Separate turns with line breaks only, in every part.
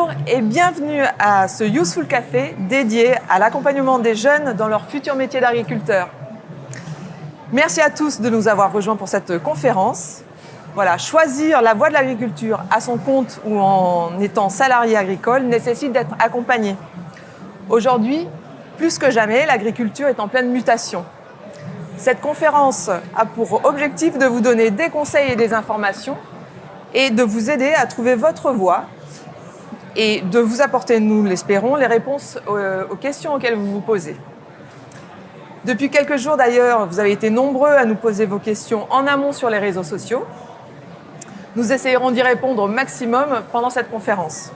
Bonjour et bienvenue à ce Useful Café dédié à l'accompagnement des jeunes dans leur futur métier d'agriculteur. Merci à tous de nous avoir rejoints pour cette conférence. Voilà, choisir la voie de l'agriculture à son compte ou en étant salarié agricole nécessite d'être accompagné. Aujourd'hui, plus que jamais, l'agriculture est en pleine mutation. Cette conférence a pour objectif de vous donner des conseils et des informations et de vous aider à trouver votre voie et de vous apporter, nous l'espérons, les réponses aux questions auxquelles vous vous posez. Depuis quelques jours d'ailleurs, vous avez été nombreux à nous poser vos questions en amont sur les réseaux sociaux. Nous essayerons d'y répondre au maximum pendant cette conférence.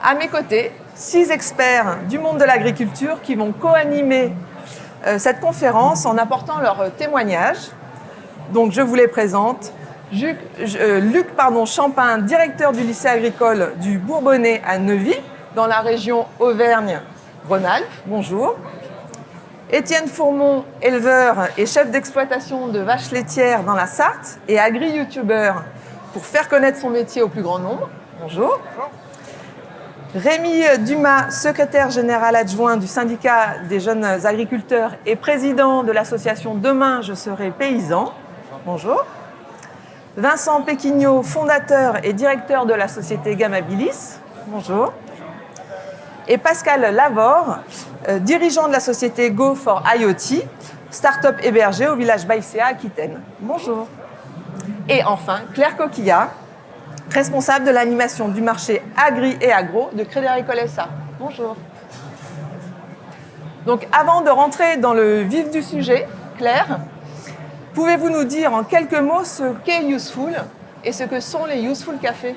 À mes côtés, 6 experts du monde de l'agriculture qui vont co-animer cette conférence en apportant leurs témoignages. Donc je vous les présente. Luc Champin, directeur du lycée agricole du Bourbonnais à Neuvy, dans la région Auvergne-Rhône-Alpes. Bonjour. Étienne Fourmont, éleveur et chef d'exploitation de vaches laitières dans la Sarthe et agri-youtubeur pour faire connaître son métier au plus grand nombre. Bonjour. Rémi Dumas, secrétaire général adjoint du syndicat des jeunes agriculteurs et président de l'association Demain je serai paysan. Bonjour. Vincent Péquignot, fondateur et directeur de la société Gamabilis. Bonjour. Et Pascal Lavore, dirigeant de la société Go for IoT, start-up hébergée au village Baïséa à Aquitaine. Bonjour. Et enfin, Claire Coquillat, responsable de l'animation du marché Agri et Agro de Crédit Agricole SA. Bonjour. Donc avant de rentrer dans le vif du sujet, Claire, pouvez-vous nous dire en quelques mots ce qu'est Useful et ce que sont les Useful Cafés ?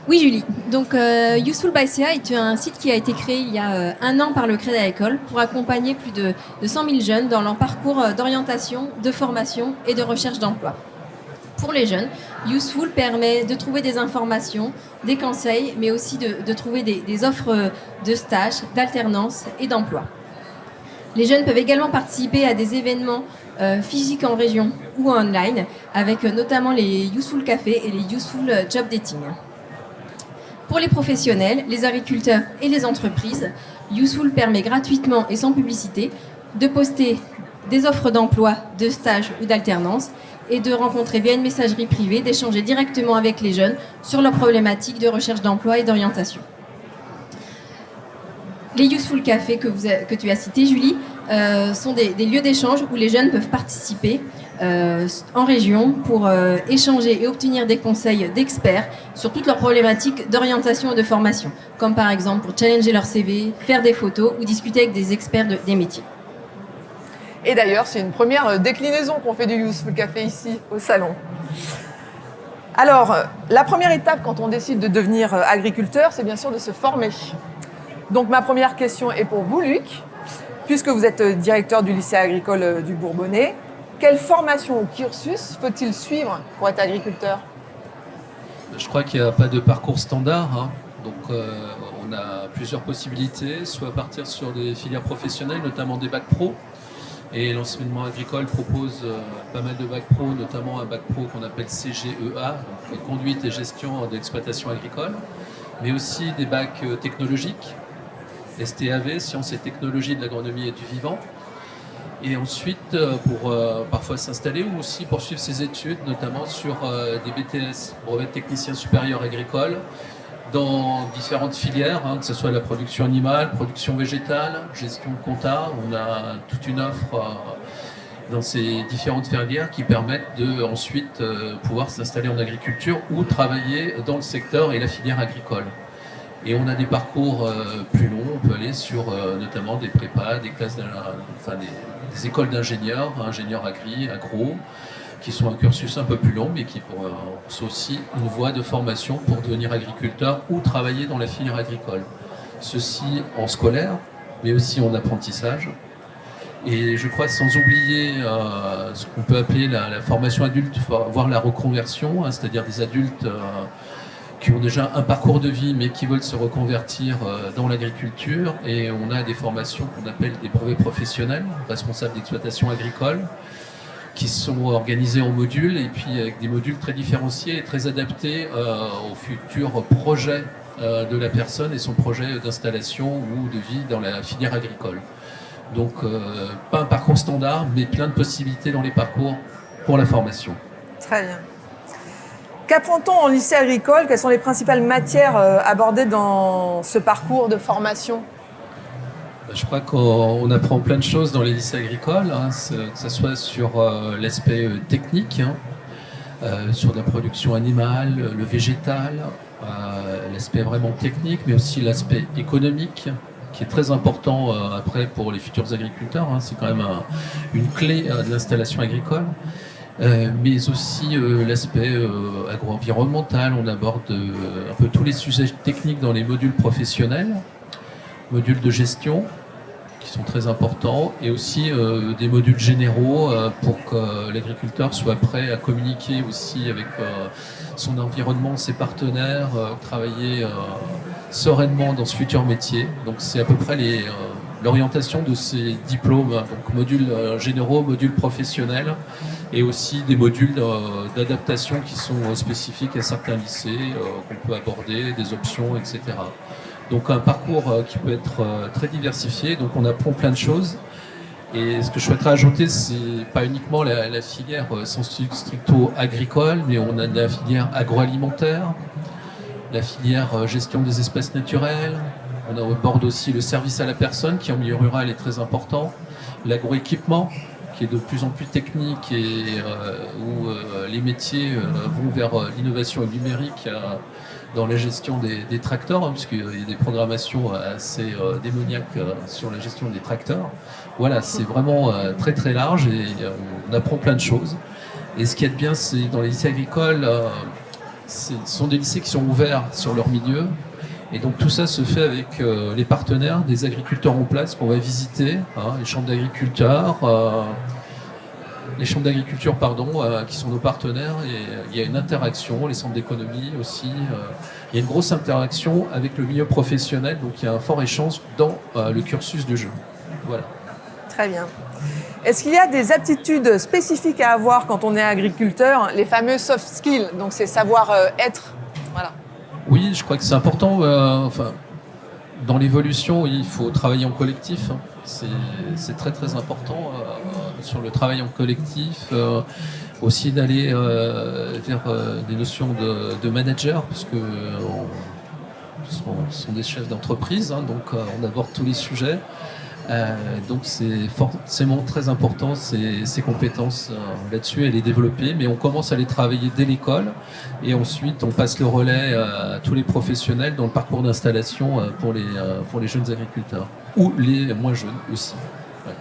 Oui Julie, donc Useful by CA est un site qui a été créé il y a 1 an par le Crédit Agricole pour accompagner plus de 100 000 jeunes dans leur parcours d'orientation, de formation et de recherche d'emploi. Pour les jeunes, Useful permet de trouver des informations, des conseils, mais aussi de trouver des offres de stage, d'alternance et d'emploi. Les jeunes peuvent également participer à des événements physiques en région ou en online, avec notamment les Useful Cafés et les Useful Job Dating. Pour les professionnels, les agriculteurs et les entreprises, Useful permet gratuitement et sans publicité de poster des offres d'emploi, de stage ou d'alternance et de rencontrer via une messagerie privée, d'échanger directement avec les jeunes sur leurs problématiques de recherche d'emploi et d'orientation. Les Useful Cafés que tu as cités, Julie, sont des lieux d'échange où les jeunes peuvent participer en région pour échanger et obtenir des conseils d'experts sur toutes leurs problématiques d'orientation et de formation, comme par exemple pour challenger leur CV, faire des photos ou discuter avec des experts des métiers.
Et d'ailleurs, c'est une première déclinaison qu'on fait du Useful Café ici, au salon. Alors, la première étape quand on décide de devenir agriculteur, c'est bien sûr de se former. Donc ma première question est pour vous, Luc. Puisque vous êtes directeur du lycée agricole du Bourbonnais, quelle formation ou cursus faut-il suivre pour être agriculteur ?
Je crois qu'il n'y a pas de parcours standard, hein. Donc on a plusieurs possibilités, soit partir sur des filières professionnelles, notamment des bacs pro. Et l'enseignement agricole propose pas mal de bacs pro, notamment un bac pro qu'on appelle CGEA, donc conduite et gestion d'exploitation agricole, mais aussi des bacs technologiques, STAV, sciences et technologies de l'agronomie et du vivant. Et ensuite, pour parfois s'installer ou aussi poursuivre ses études, notamment sur des BTS, brevet de technicien supérieur agricole, dans différentes filières, hein, que ce soit la production animale, production végétale, gestion de compta. On a toute une offre dans ces différentes filières qui permettent de ensuite pouvoir s'installer en agriculture ou travailler dans le secteur et la filière agricole. Et on a des parcours plus longs, on peut aller sur notamment des prépas, des classes, des écoles d'ingénieurs, ingénieurs agro, qui sont un cursus un peu plus long, mais qui sont aussi une voie de formation pour devenir agriculteur ou travailler dans la filière agricole. Ceci en scolaire, mais aussi en apprentissage. Et je crois sans oublier ce qu'on peut appeler la formation adulte, voire la reconversion, hein, c'est-à-dire des adultes qui ont déjà un parcours de vie mais qui veulent se reconvertir dans l'agriculture. Et on a des formations qu'on appelle des brevets professionnels, responsables d'exploitation agricole, qui sont organisés en modules et puis avec des modules très différenciés et très adaptés aux futurs projets de la personne et son projet d'installation ou de vie dans la filière agricole. Donc, pas un parcours standard, mais plein de possibilités dans les parcours pour la formation.
Très bien. Qu'apprend-on en lycée agricole? Quelles sont les principales matières abordées dans ce parcours de formation?
Je crois qu'on apprend plein de choses dans les lycées agricoles, hein, que ce soit sur l'aspect technique, sur la production animale, le végétal, l'aspect vraiment technique, mais aussi l'aspect économique, qui est très important après pour les futurs agriculteurs. Hein, c'est quand même une clé de l'installation agricole. Mais aussi l'aspect agro-environnemental. On aborde un peu tous les sujets techniques dans les modules professionnels, modules de gestion qui sont très importants, et aussi des modules généraux pour que l'agriculteur soit prêt à communiquer aussi avec son environnement, ses partenaires, travailler sereinement dans ce futur métier. Donc c'est à peu près l'orientation de ces diplômes, donc modules généraux, modules professionnels, et aussi des modules d'adaptation qui sont spécifiques à certains lycées, qu'on peut aborder, des options, etc. Donc un parcours qui peut être très diversifié, donc on apprend plein de choses. Et ce que je souhaiterais ajouter, c'est pas uniquement la filière sensu stricto agricole, mais on a de la filière agroalimentaire, la filière gestion des espèces naturelles, on aborde aussi le service à la personne qui en milieu rural est très important, l'agroéquipement qui est de plus en plus technique et où les métiers vont vers l'innovation numérique dans la gestion des tracteurs, hein, puisqu'il y a des programmations assez démoniaques sur la gestion des tracteurs. Voilà, c'est vraiment très très large et on apprend plein de choses. Et ce qui est bien, c'est dans les lycées agricoles, ce sont des lycées qui sont ouverts sur leur milieu. Et donc tout ça se fait avec les partenaires, des agriculteurs en place qu'on va visiter, hein, les chambres d'agriculteurs, qui sont nos partenaires, et il y a une interaction, les centres d'économie aussi, il y a une grosse interaction avec le milieu professionnel, donc il y a un fort échange dans le cursus du jeu. Voilà.
Très bien. Est-ce qu'il y a des aptitudes spécifiques à avoir quand on est agriculteur, les fameux soft skills, donc c'est savoir-être, voilà.
Oui, je crois que c'est important. Dans l'évolution, il faut travailler en collectif. Hein. C'est très très important sur le travail en collectif. Aussi d'aller vers des notions de manager, puisque sont des chefs d'entreprise, hein, donc on aborde tous les sujets. Donc c'est forcément très important ces compétences là-dessus, et les développer, mais on commence à les travailler dès l'école et ensuite on passe le relais à tous les professionnels dans le parcours d'installation pour les jeunes agriculteurs ou les moins jeunes aussi. Ouais.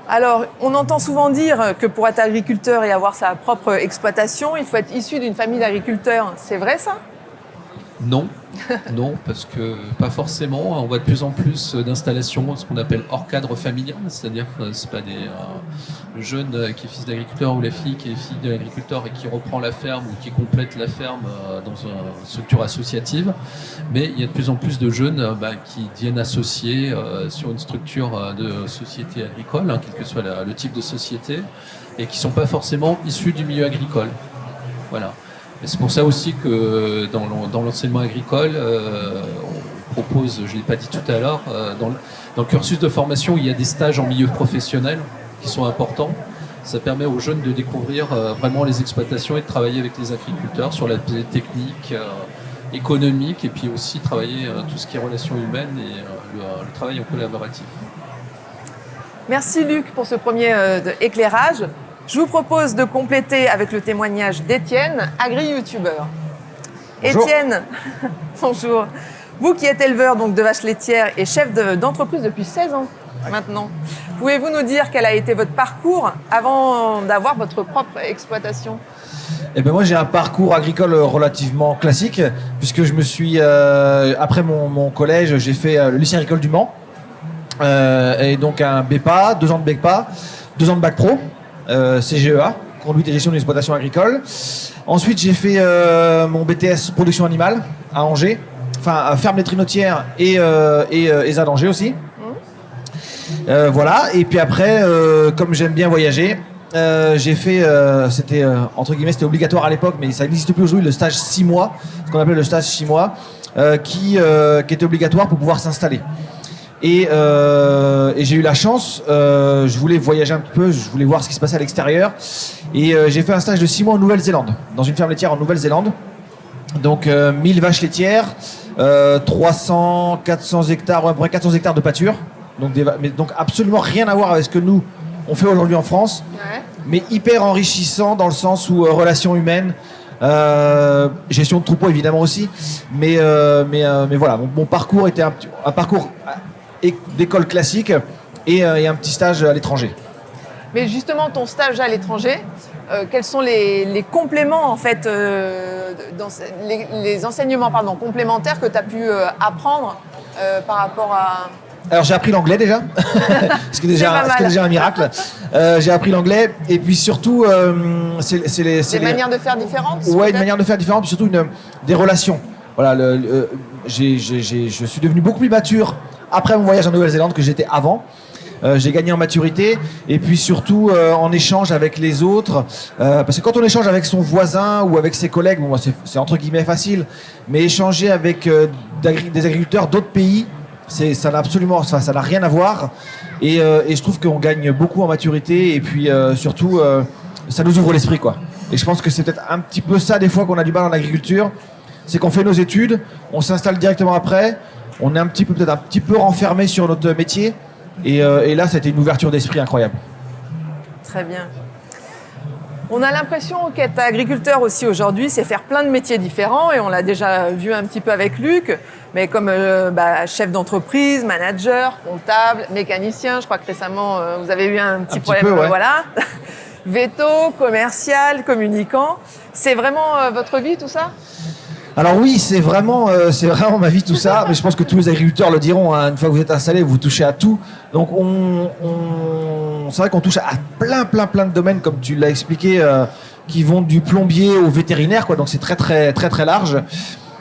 Alors, on entend souvent dire que pour être agriculteur et avoir sa propre exploitation, il faut être issu d'une famille d'agriculteurs. C'est vrai ça ?
Non, non, parce que pas forcément. On voit de plus en plus d'installations, ce qu'on appelle hors cadre familial, c'est-à-dire que c'est pas le jeune qui est fils d'agriculteur ou la fille qui est fille de l'agriculteur et qui reprend la ferme ou qui complète la ferme dans une structure associative, mais il y a de plus en plus de jeunes qui deviennent associés sur une structure de société agricole, hein, quel que soit le type de société, et qui sont pas forcément issus du milieu agricole. Voilà. Et c'est pour ça aussi que dans l'enseignement agricole, on propose, je ne l'ai pas dit tout à l'heure, dans le cursus de formation, il y a des stages en milieu professionnel qui sont importants. Ça permet aux jeunes de découvrir vraiment les exploitations et de travailler avec les agriculteurs sur la technique, économique, et puis aussi travailler tout ce qui est relations humaines et le travail en collaboratif.
Merci Luc pour ce premier éclairage. Je vous propose de compléter avec le témoignage d'Étienne, agri-youtubeur. Étienne, bonjour. Vous qui êtes éleveur donc, de vaches laitières et chef d'entreprise depuis 16 ans maintenant, pouvez-vous nous dire quel a été votre parcours avant d'avoir votre propre exploitation ?
Eh ben moi j'ai un parcours agricole relativement classique, puisque je me suis, après mon collège, j'ai fait le lycée agricole du Mans, et donc un BEPA, 2 ans de BEPA, 2 ans de bac pro. CGEA, conduite et gestion d'une exploitation agricole. Ensuite, j'ai fait mon BTS production animale à Angers, enfin ferme laiterie notière et ESA d'Angers aussi. Voilà. Et puis après, comme j'aime bien voyager, j'ai fait, c'était entre guillemets, c'était obligatoire à l'époque, mais ça n'existe plus aujourd'hui, le stage 6 mois, ce qu'on appelait le stage 6 mois, qui était obligatoire pour pouvoir s'installer. Et j'ai eu la chance, je voulais voyager un petit peu, je voulais voir ce qui se passait à l'extérieur. Et j'ai fait un stage de 6 mois en Nouvelle-Zélande, dans une ferme laitière en Nouvelle-Zélande. Donc 1000 vaches laitières, 300, 400 hectares, ouais, à peu près 400 hectares de pâture. Donc absolument rien à voir avec ce que nous, on fait aujourd'hui en France. Ouais. Mais hyper enrichissant dans le sens où relations humaines, gestion de troupeaux évidemment aussi. Mais voilà, mon parcours était un parcours d'école classique et un petit stage à l'étranger.
Mais justement, ton stage à l'étranger, quels sont les compléments, en fait, dans les enseignements complémentaires que tu as pu apprendre par rapport à...
Alors j'ai appris l'anglais déjà, ce qui est déjà un miracle. J'ai appris l'anglais et puis surtout c'est les
manières de faire différentes.
Ouais, une manière de faire différente, puis surtout des relations. Voilà, je suis devenu beaucoup plus mature après mon voyage en Nouvelle-Zélande que j'étais avant. J'ai gagné en maturité et puis surtout en échange avec les autres, parce que quand on échange avec son voisin ou avec ses collègues, bon, c'est entre guillemets facile, mais échanger avec des agriculteurs d'autres pays, ça n'a rien à voir et je trouve qu'on gagne beaucoup en maturité et puis surtout ça nous ouvre l'esprit, quoi. Et je pense que c'est peut-être un petit peu ça des fois qu'on a du mal en agriculture, c'est qu'on fait nos études, on s'installe directement après, on est peut-être un petit peu renfermé sur notre métier et là ça a été une ouverture d'esprit incroyable.
Très bien. On a l'impression qu'être agriculteur aussi aujourd'hui, c'est faire plein de métiers différents et on l'a déjà vu un petit peu avec Luc, mais comme chef d'entreprise, manager, comptable, mécanicien. Je crois que récemment, vous avez eu un petit problème. Ouais. Voilà. Veto, commercial, communicant. C'est vraiment votre vie, tout ça ?
Alors oui, c'est vraiment ma vie, tout ça. Mais je pense que tous les agriculteurs le diront, hein. Une fois que vous êtes installés, vous touchez à tout. Donc c'est vrai qu'on touche à plein de domaines, comme tu l'as expliqué, qui vont du plombier au vétérinaire, quoi. Donc c'est très large.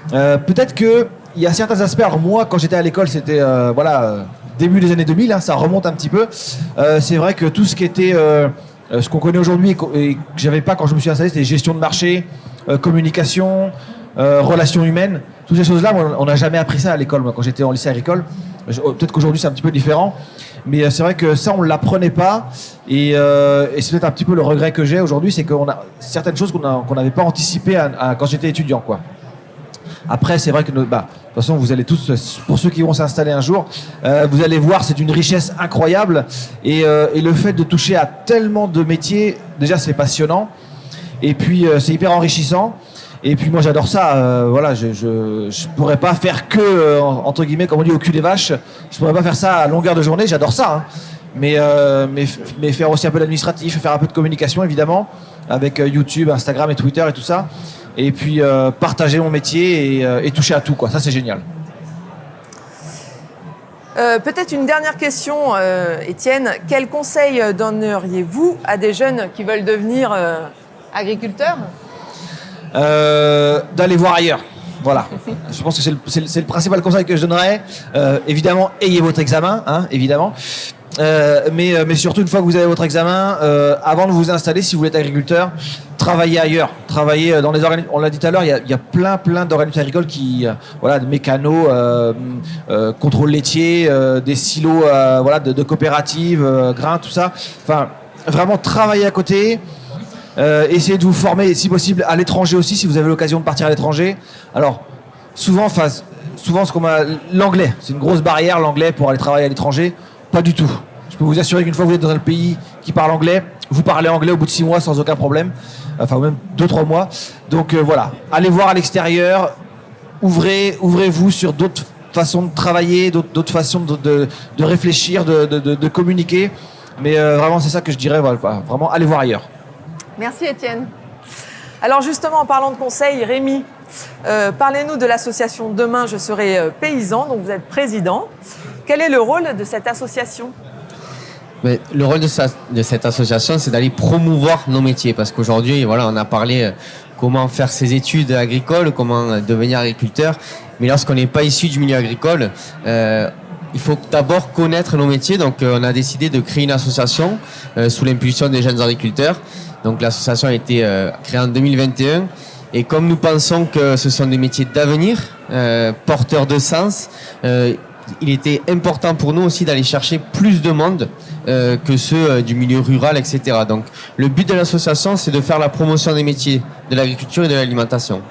Peut-être que il y a certains aspects. Alors moi, quand j'étais à l'école, c'était début des années 2000, hein, ça remonte un petit peu. C'est vrai que tout ce qui était ce qu'on connaît aujourd'hui et que j'avais pas quand je me suis installé, c'était gestion de marché, communication, relations humaines, toutes ces choses-là, on n'a jamais appris ça à l'école. Moi, quand j'étais en lycée agricole, peut-être qu'aujourd'hui c'est un petit peu différent, mais c'est vrai que ça on ne l'apprenait pas et c'est peut-être un petit peu le regret que j'ai aujourd'hui, c'est qu'on a certaines choses qu'on n'avait pas anticipées quand j'étais étudiant, quoi. Après, c'est vrai que de toute façon, vous allez tous, pour ceux qui vont s'installer un jour, vous allez voir, c'est une richesse incroyable et le fait de toucher à tellement de métiers, déjà c'est passionnant et puis c'est hyper enrichissant. Et puis moi j'adore ça, je pourrais pas faire que, entre guillemets, comme on dit, au cul des vaches, je pourrais pas faire ça à longueur de journée, j'adore ça, hein. Mais faire aussi un peu d'administratif, faire un peu de communication évidemment, avec YouTube, Instagram et Twitter et tout ça, et puis partager mon métier et toucher à tout, quoi. Ça c'est génial.
Peut-être une dernière question, Étienne, quel conseil donneriez-vous à des jeunes qui veulent devenir agriculteurs ?
D'aller voir ailleurs. Voilà. Je pense que c'est le principal conseil que je donnerais. Évidemment, ayez votre examen, hein, évidemment. Mais surtout, une fois que vous avez votre examen, avant de vous installer, si vous êtes agriculteur, travaillez ailleurs. Travaillez dans les organismes. On l'a dit tout à l'heure, il y a plein d'organismes agricoles qui, de mécanos, contrôle laitier, des silos, de coopératives, grains, tout ça. Enfin, vraiment travailler à côté. Essayez de vous former, si possible, à l'étranger aussi, si vous avez l'occasion de partir à l'étranger. Alors, souvent l'anglais, c'est une grosse barrière, l'anglais, pour aller travailler à l'étranger. Pas du tout. Je peux vous assurer qu'une fois que vous êtes dans un pays qui parle anglais, vous parlez anglais au bout de 6 mois sans aucun problème. Enfin, même 2-3 mois. Donc voilà, allez voir à l'extérieur, ouvrez-vous sur d'autres façons de travailler, d'autres façons de réfléchir, de communiquer. Mais vraiment, c'est ça que je dirais, vraiment, allez voir ailleurs.
Merci Étienne. Alors justement, en parlant de conseils, Rémi, parlez-nous de l'association Demain je serai paysan, dont vous êtes président. Quel est le rôle de cette association ?
Mais le rôle de cette association, c'est d'aller promouvoir nos métiers. Parce qu'aujourd'hui, on a parlé comment faire ses études agricoles, comment devenir agriculteur. Mais lorsqu'on n'est pas issu du milieu agricole, il faut d'abord connaître nos métiers. Donc, on a décidé de créer une association sous l'impulsion des jeunes agriculteurs. Donc, l'association a été créée en 2021. Et comme nous pensons que ce sont des métiers d'avenir, porteurs de sens, il était important pour nous aussi d'aller chercher plus de monde que ceux du milieu rural, etc. Donc, le but de l'association, c'est de faire la promotion des métiers de l'agriculture et de l'alimentation.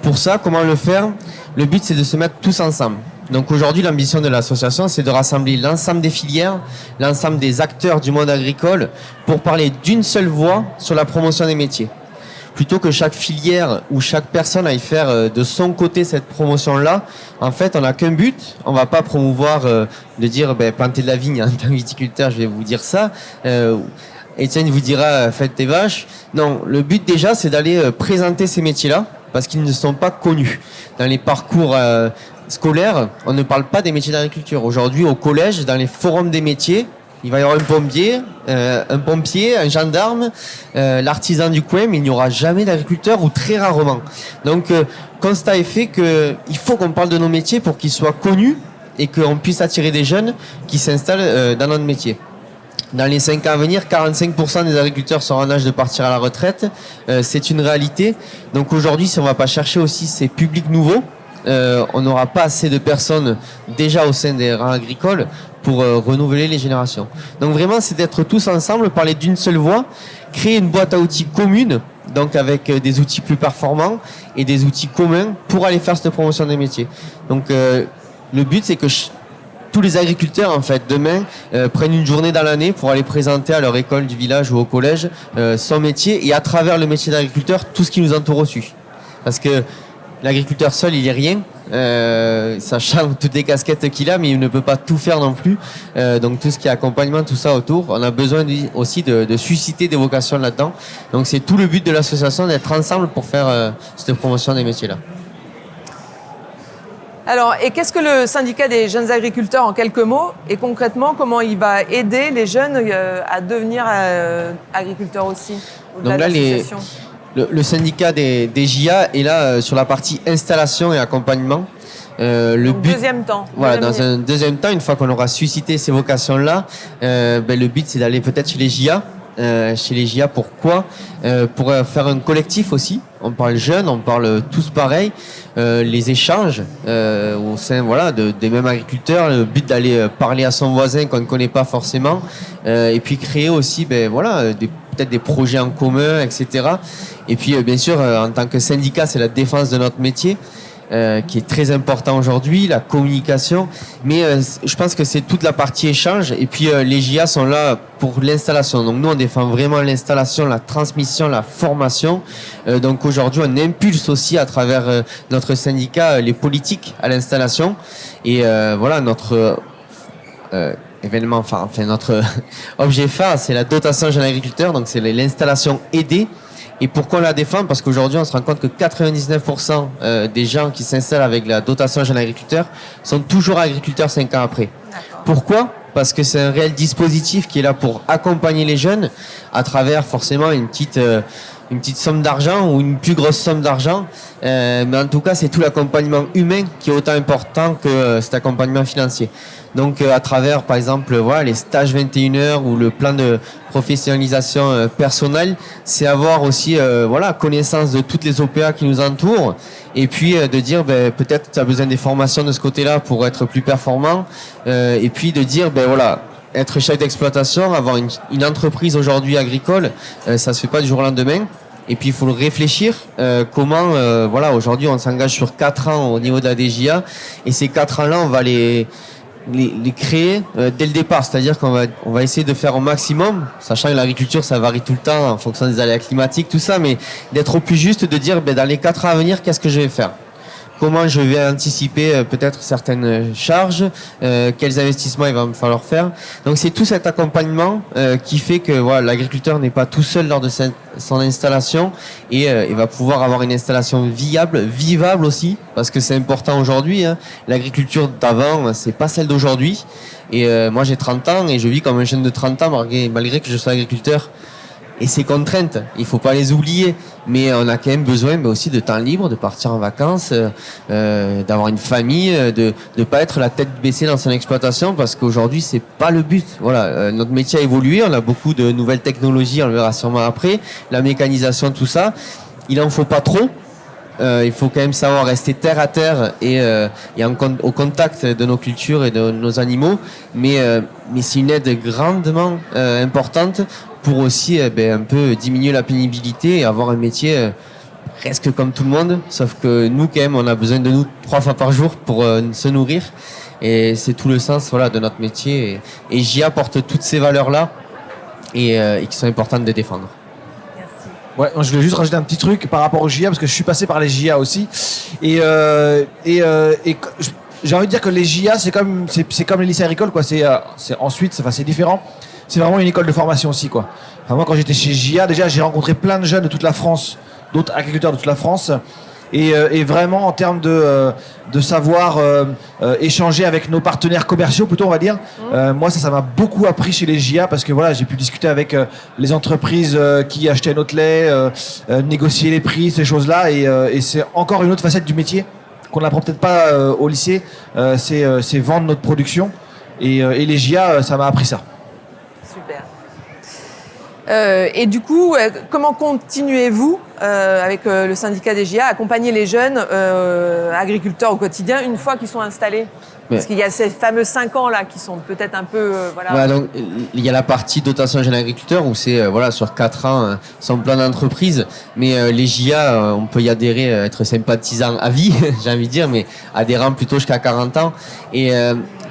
Pour ça, comment le faire ? Le but, c'est de se mettre tous ensemble. Donc aujourd'hui, l'ambition de l'association, c'est de rassembler l'ensemble des filières, l'ensemble des acteurs du monde agricole pour parler d'une seule voix sur la promotion des métiers. Plutôt que chaque filière ou chaque personne aille faire de son côté cette promotion-là, en fait, on n'a qu'un but. On ne va pas promouvoir de dire plantez de la vigne en tant que viticulteur, je vais vous dire ça. Étienne vous dira faites tes vaches. Non, le but déjà, c'est d'aller présenter ces métiers-là parce qu'ils ne sont pas connus. Dans les parcours scolaires, on ne parle pas des métiers d'agriculture. Aujourd'hui, au collège, dans les forums des métiers, il va y avoir un pompier, un gendarme, l'artisan du coin, mais il n'y aura jamais d'agriculteur ou très rarement. Donc, constat est fait qu'il faut qu'on parle de nos métiers pour qu'ils soient connus et qu'on puisse attirer des jeunes qui s'installent dans notre métier. Dans les 5 ans à venir, 45% des agriculteurs seront en âge de partir à la retraite. C'est une réalité. Donc aujourd'hui, si on ne va pas chercher aussi ces publics nouveaux, on n'aura pas assez de personnes déjà au sein des rangs agricoles pour renouveler les générations. Donc vraiment, c'est d'être tous ensemble, parler d'une seule voix, créer une boîte à outils commune, donc avec des outils plus performants et des outils communs pour aller faire cette promotion des métiers. Donc le but, c'est que tous les agriculteurs, en fait, demain, prennent une journée dans l'année pour aller présenter à leur école du village ou au collège son métier et à travers le métier d'agriculteur, tout ce qui nous entoure au-dessus. Parce que l'agriculteur seul, il n'est rien, sachant toutes les casquettes qu'il a, mais il ne peut pas tout faire non plus. Donc tout ce qui est accompagnement, tout ça autour, on a besoin aussi de susciter des vocations là-dedans. Donc c'est tout le but de l'association, d'être ensemble pour faire cette promotion des métiers-là.
Alors, et qu'est-ce que le syndicat des jeunes agriculteurs, en quelques mots, et concrètement, comment il va aider les jeunes à devenir agriculteurs aussi, au-delà de l'association ?
Le syndicat des JA est là sur la partie installation et accompagnement.
Deuxième temps.
Voilà, dans un deuxième temps, une fois qu'on aura suscité ces vocations-là, le but c'est d'aller peut-être chez les JA. Pourquoi ? Pour faire un collectif aussi. On parle jeunes, on parle tous pareil. Les échanges au sein des mêmes agriculteurs. Le but d'aller parler à son voisin qu'on ne connaît pas forcément. Et puis créer aussi peut-être des projets en commun, etc. Et puis bien sûr, en tant que syndicat, c'est la défense de notre métier. Qui est très important aujourd'hui, la communication, mais je pense que c'est toute la partie échange et puis les JA sont là pour l'installation. Donc nous on défend vraiment l'installation, la transmission, la formation. Donc aujourd'hui on impulse aussi à travers notre syndicat les politiques à l'installation et notre événement phare, notre objet phare, c'est la dotation jeune agriculteur, donc c'est l'installation aidée. Et pourquoi on la défend ? Parce qu'aujourd'hui, on se rend compte que 99% des gens qui s'installent avec la dotation jeune agriculteur sont toujours agriculteurs 5 ans après. D'accord. Pourquoi ? Parce que c'est un réel dispositif qui est là pour accompagner les jeunes à travers forcément une petite somme d'argent ou une plus grosse somme d'argent. Mais en tout cas, c'est tout l'accompagnement humain qui est autant important que cet accompagnement financier. Donc à travers par exemple les stages 21 heures ou le plan de professionnalisation personnelle, c'est avoir aussi connaissance de toutes les OPA qui nous entourent et puis de dire peut-être tu as besoin des formations de ce côté-là pour être plus performant et puis de dire être chef d'exploitation, avoir une entreprise aujourd'hui agricole, ça se fait pas du jour au lendemain. Et puis il faut le réfléchir, comment aujourd'hui on s'engage sur 4 ans au niveau de la DJA et ces 4 ans-là on va les créer dès le départ, c'est-à-dire qu'on va essayer de faire au maximum, sachant que l'agriculture ça varie tout le temps en fonction des aléas climatiques, tout ça, mais d'être au plus juste, de dire dans les 4 ans à venir, qu'est-ce que je vais faire ? Comment je vais anticiper peut-être certaines charges, quels investissements il va me falloir faire. Donc c'est tout cet accompagnement qui fait que l'agriculteur n'est pas tout seul lors de son installation et il va pouvoir avoir une installation viable, vivable aussi, parce que c'est important aujourd'hui. L'agriculture d'avant, c'est pas celle d'aujourd'hui. Et moi j'ai 30 ans et je vis comme un jeune de 30 ans malgré que je sois agriculteur ces contraintes, il faut pas les oublier. Mais on a quand même besoin aussi de temps libre, de partir en vacances, d'avoir une famille, de pas être la tête baissée dans son exploitation, parce qu'aujourd'hui c'est pas le but. Voilà, notre métier a évolué, on a beaucoup de nouvelles technologies, on le verra sûrement après, la mécanisation, tout ça. Il en faut pas trop. Il faut quand même savoir rester terre à terre et au contact de nos cultures et de nos animaux. Mais c'est une aide grandement importante pour aussi un peu diminuer la pénibilité et avoir un métier presque comme tout le monde. Sauf que nous, quand même, on a besoin de nous 3 fois par jour pour se nourrir. Et c'est tout le sens de notre métier. Et j'y apporte toutes ces valeurs-là et qui sont importantes de défendre.
Ouais, je voulais juste rajouter un petit truc par rapport aux JA, parce que je suis passé par les JA aussi. Et j'ai envie de dire que les JA, c'est comme les lycées agricoles, quoi. C'est ensuite, c'est différent. C'est vraiment une école de formation aussi, quoi. Enfin, moi, quand j'étais chez JA, déjà, j'ai rencontré plein de jeunes de toute la France, d'autres agriculteurs de toute la France. Et vraiment, en termes de savoir échanger avec nos partenaires commerciaux, plutôt, on va dire. Moi, ça m'a beaucoup appris chez les JA, parce que voilà, j'ai pu discuter avec les entreprises qui achetaient notre lait, négocier les prix, ces choses-là. Et c'est encore une autre facette du métier qu'on n'apprend peut-être pas au lycée. C'est vendre notre production. Et les JA, ça m'a appris ça.
Super. Et du coup, comment continuez-vous avec le syndicat des JA à accompagner les jeunes agriculteurs au quotidien une fois qu'ils sont installés ? Parce qu'il y a ces fameux 5 ans là qui sont peut-être un peu
donc il y a la partie dotation jeunes agriculteurs où c'est sur 4 ans sans plan d'entreprise, mais les JA on peut y adhérer, être sympathisant à vie, j'ai envie de dire, mais adhérent plutôt jusqu'à 40 ans et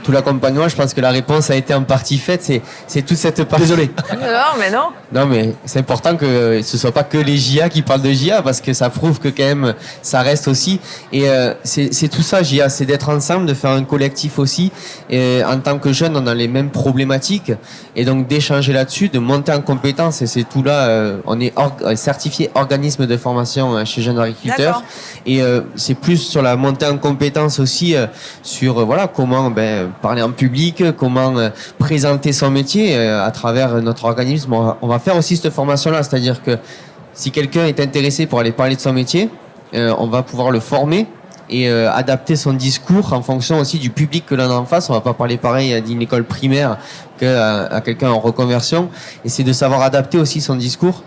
tout l'accompagnement, je pense que la réponse a été en partie faite. C'est toute cette partie.
Désolé.
Non, mais non.
Non, mais c'est important que ce soit pas que les JA qui parlent de JA, parce que ça prouve que quand même ça reste aussi. Et c'est tout ça, JA, c'est d'être ensemble, de faire un collectif aussi. Et en tant que jeunes, on a les mêmes problématiques, et donc d'échanger là-dessus, de monter en compétences. Et c'est tout là. On est certifié organisme de formation chez Jeunes Agriculteurs.
D'accord.
Et c'est plus sur la montée en compétences aussi, sur comment parler en public, comment présenter son métier à travers notre organisme. On va faire aussi cette formation-là, c'est-à-dire que si quelqu'un est intéressé pour aller parler de son métier, on va pouvoir le former et adapter son discours en fonction aussi du public que l'on a en face. On va pas parler pareil d'une école primaire qu'à quelqu'un en reconversion. Et c'est de savoir adapter aussi son discours.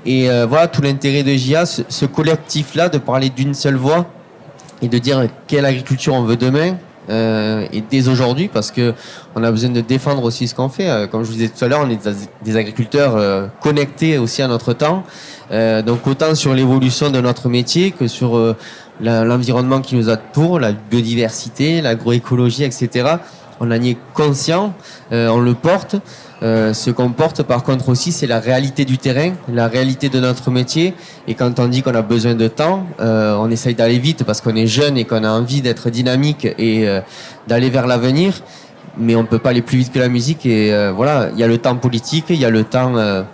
Et voilà tout l'intérêt de JA, ce collectif-là, de parler d'une seule voix et de dire quelle agriculture on veut demain. Et dès aujourd'hui, parce que on a besoin de défendre aussi ce qu'on fait. Comme je vous disais tout à l'heure, on est des agriculteurs connectés aussi à notre temps. Donc autant sur l'évolution de notre métier que sur l'environnement qui nous entoure, la biodiversité, l'agroécologie, etc. On en est conscient, on le porte. Ce qu'on porte par contre aussi, c'est la réalité du terrain, la réalité de notre métier. Et quand on dit qu'on a besoin de temps, on essaye d'aller vite parce qu'on est jeune et qu'on a envie d'être dynamique et d'aller vers l'avenir. Mais on peut pas aller plus vite que la musique. Et voilà, il y a le temps politique, il y a le temps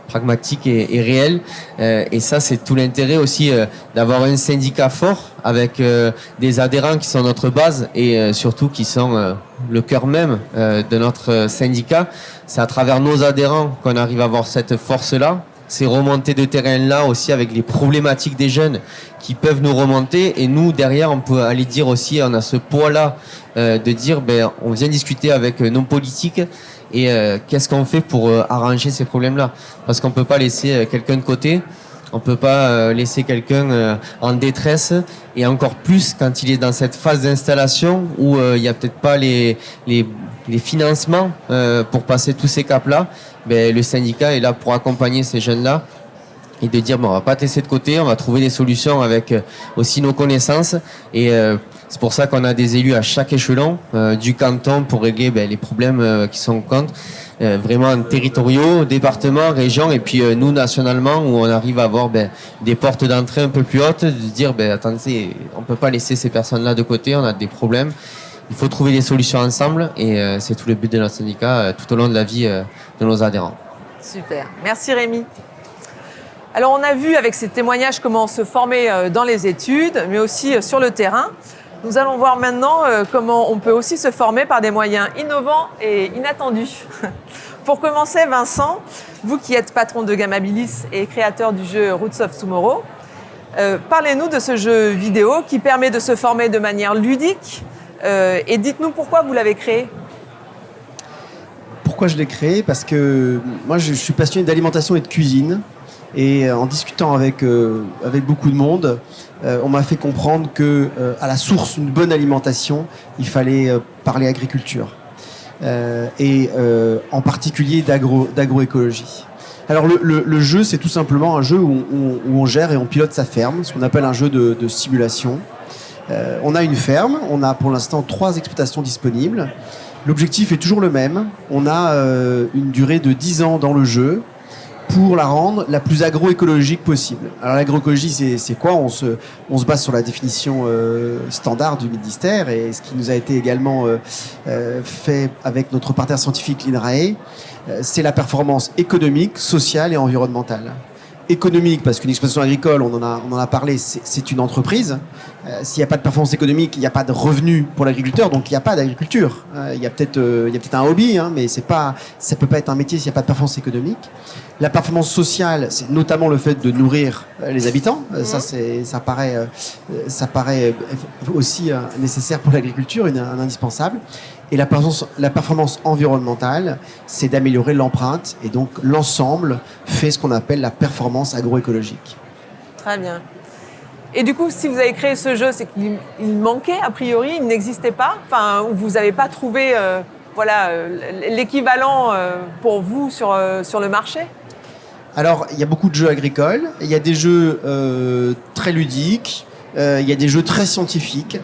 pragmatique et réel. Et ça, c'est tout l'intérêt aussi d'avoir un syndicat fort avec des adhérents qui sont notre base et surtout qui sont le cœur même de notre syndicat. C'est à travers nos adhérents qu'on arrive à avoir cette force-là. Ces remontées de terrain-là aussi avec les problématiques des jeunes qui peuvent nous remonter. Et nous, derrière, on peut aller dire aussi, on a ce poids-là de dire, on vient discuter avec nos politiques et qu'est-ce qu'on fait pour arranger ces problèmes-là. Parce qu'on peut pas laisser quelqu'un de côté. On peut pas laisser quelqu'un en détresse, et encore plus quand il est dans cette phase d'installation où il y a peut-être pas les financements pour passer tous ces caps-là. Le syndicat est là pour accompagner ces jeunes-là et de dire on va pas te laisser de côté, on va trouver des solutions avec aussi nos connaissances. Et c'est pour ça qu'on a des élus à chaque échelon du canton pour régler les problèmes qui sont compte. Vraiment territoriaux, départements, régions, et puis nous nationalement où on arrive à avoir des portes d'entrée un peu plus hautes, de dire attendez, on peut pas laisser ces personnes-là de côté, on a des problèmes, il faut trouver des solutions ensemble, et c'est tout le but de notre syndicat tout au long de la vie de nos adhérents.
Super, merci Rémi. Alors on a vu avec ces témoignages comment se former dans les études, mais aussi sur le terrain. Nous allons voir maintenant comment on peut aussi se former par des moyens innovants et inattendus. Pour commencer, Vincent, vous qui êtes patron de Gamabilis et créateur du jeu Roots of Tomorrow. Parlez-nous de ce jeu vidéo qui permet de se former de manière ludique et dites-nous pourquoi vous l'avez créé.
Pourquoi je l'ai créé? Parce que moi, je suis passionné d'alimentation et de cuisine. Et en discutant avec beaucoup de monde, on m'a fait comprendre que à la source d'une bonne alimentation, il fallait parler agriculture. Et en particulier d'agroécologie. Alors le jeu, c'est tout simplement un jeu où on gère et on pilote sa ferme, ce qu'on appelle un jeu de simulation. On a une ferme, on a pour l'instant 3 exploitations disponibles. L'objectif est toujours le même. On a une durée de 10 ans dans le jeu pour la rendre la plus agroécologique possible. Alors l'agroécologie, c'est quoi? On se base sur la définition standard du ministère et ce qui nous a été également fait avec notre partenaire scientifique l'INRAE, c'est la performance économique, sociale et environnementale. Économique, parce qu'une exploitation agricole, on en a parlé, c'est une entreprise. S'il n'y a pas de performance économique, il n'y a pas de revenus pour l'agriculteur, donc il n'y a pas d'agriculture. Il y a peut-être un hobby, mais ça peut pas être un métier s'il n'y a pas de performance économique. La performance sociale, c'est notamment le fait de nourrir les habitants. Ça paraît aussi nécessaire pour l'agriculture, un indispensable. Et la performance environnementale, c'est d'améliorer l'empreinte. Et donc, l'ensemble fait ce qu'on appelle la performance agroécologique.
Très bien. Et du coup, si vous avez créé ce jeu, c'est qu'il manquait, a priori, il n'existait pas, ou vous n'avez pas trouvé l'équivalent pour vous sur le marché?
Alors, il y a beaucoup de jeux agricoles. Il y a des jeux très ludiques. Il y a des jeux très scientifiques.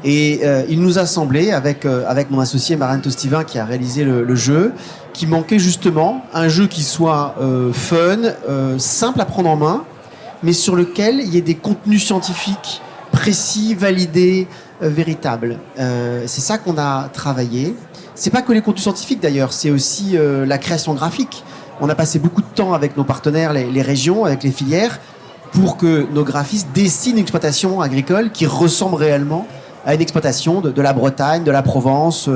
Et il nous a semblé, avec mon associé Marianne Tostivin qui a réalisé le jeu, qu'il manquait justement un jeu qui soit fun, simple à prendre en main, mais sur lequel il y ait des contenus scientifiques précis, validés, véritables. C'est ça qu'on a travaillé. C'est pas que les contenus scientifiques d'ailleurs, c'est aussi la création graphique. On a passé beaucoup de temps avec nos partenaires, les régions, avec les filières, pour que nos graphistes dessinent une exploitation agricole qui ressemble réellement à une exploitation de la Bretagne, de la Provence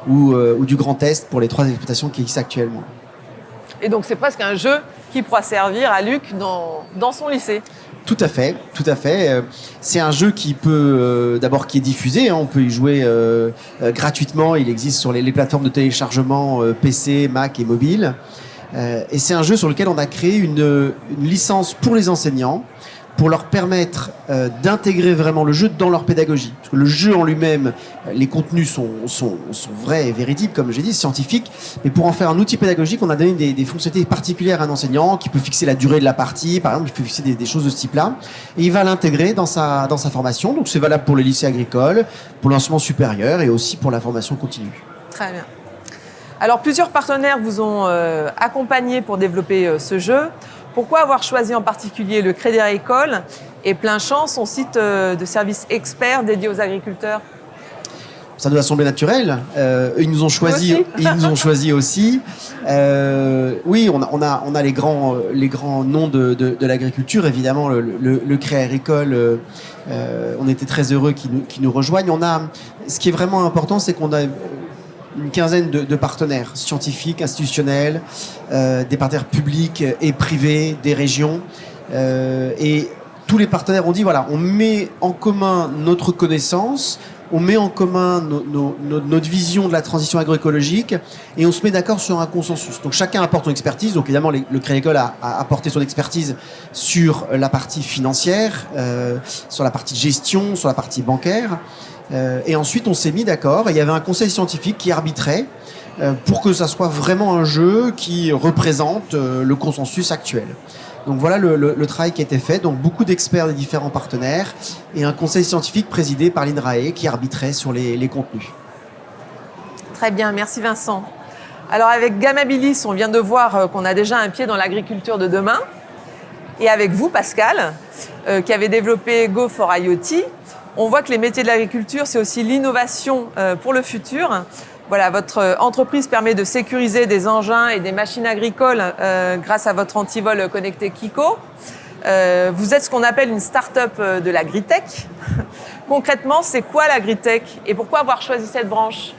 ou du Grand Est pour les 3 exploitations qui existent actuellement.
Et donc c'est presque un jeu qui pourra servir à Luc dans son lycée.
Tout à fait, tout à fait. C'est un jeu qui peut, d'abord qui est diffusé, on peut y jouer gratuitement, il existe sur les plateformes de téléchargement PC, Mac et mobile. Et c'est un jeu sur lequel on a créé une licence pour les enseignants, pour leur permettre d'intégrer vraiment le jeu dans leur pédagogie. Parce que le jeu en lui-même, les contenus sont vrais et véridiques, comme j'ai dit, scientifiques, mais pour en faire un outil pédagogique, on a donné des fonctionnalités particulières à un enseignant qui peut fixer la durée de la partie, par exemple, il peut fixer des choses de ce type-là, et il va l'intégrer dans sa formation. Donc c'est valable pour les lycées agricoles, pour l'enseignement supérieur et aussi pour la formation continue.
Très bien. Alors plusieurs partenaires vous ont accompagné pour développer ce jeu. Pourquoi avoir choisi en particulier le Crédit Agricole et Plein Champ, son site de services experts dédié aux agriculteurs?
Ça doit sembler naturel. Ils nous ont choisi. Ils nous ont choisi aussi. Oui, on a les grands noms de l'agriculture. Évidemment, le Crédit Agricole. On était très heureux qu'ils nous rejoignent. Ce qui est vraiment important, c'est qu'on a une quinzaine de partenaires scientifiques, institutionnels, des partenaires publics et privés, des régions. Et tous les partenaires ont dit, voilà, on met en commun notre connaissance, on met en commun notre vision de la transition agroécologique et on se met d'accord sur un consensus. Donc chacun apporte son expertise. Donc évidemment, le Crédit Agricole a apporté son expertise sur la partie financière, sur la partie gestion, sur la partie bancaire. Et ensuite, on s'est mis d'accord et il y avait un conseil scientifique qui arbitrait pour que ça soit vraiment un jeu qui représente le consensus actuel. Donc voilà le travail qui a été fait. Donc beaucoup d'experts des différents partenaires et un conseil scientifique présidé par l'INRAE qui arbitrait sur les contenus.
Très bien, merci Vincent. Alors avec Gamabilis, on vient de voir qu'on a déjà un pied dans l'agriculture de demain. Et avec vous, Pascal, qui avez développé Go for IoT, on voit que les métiers de l'agriculture, c'est aussi l'innovation pour le futur. Voilà, votre entreprise permet de sécuriser des engins et des machines agricoles grâce à votre antivol connecté Kiko. Vous êtes ce qu'on appelle une start-up de l'agritech. Concrètement, c'est quoi l'agritech et pourquoi avoir choisi cette branche ?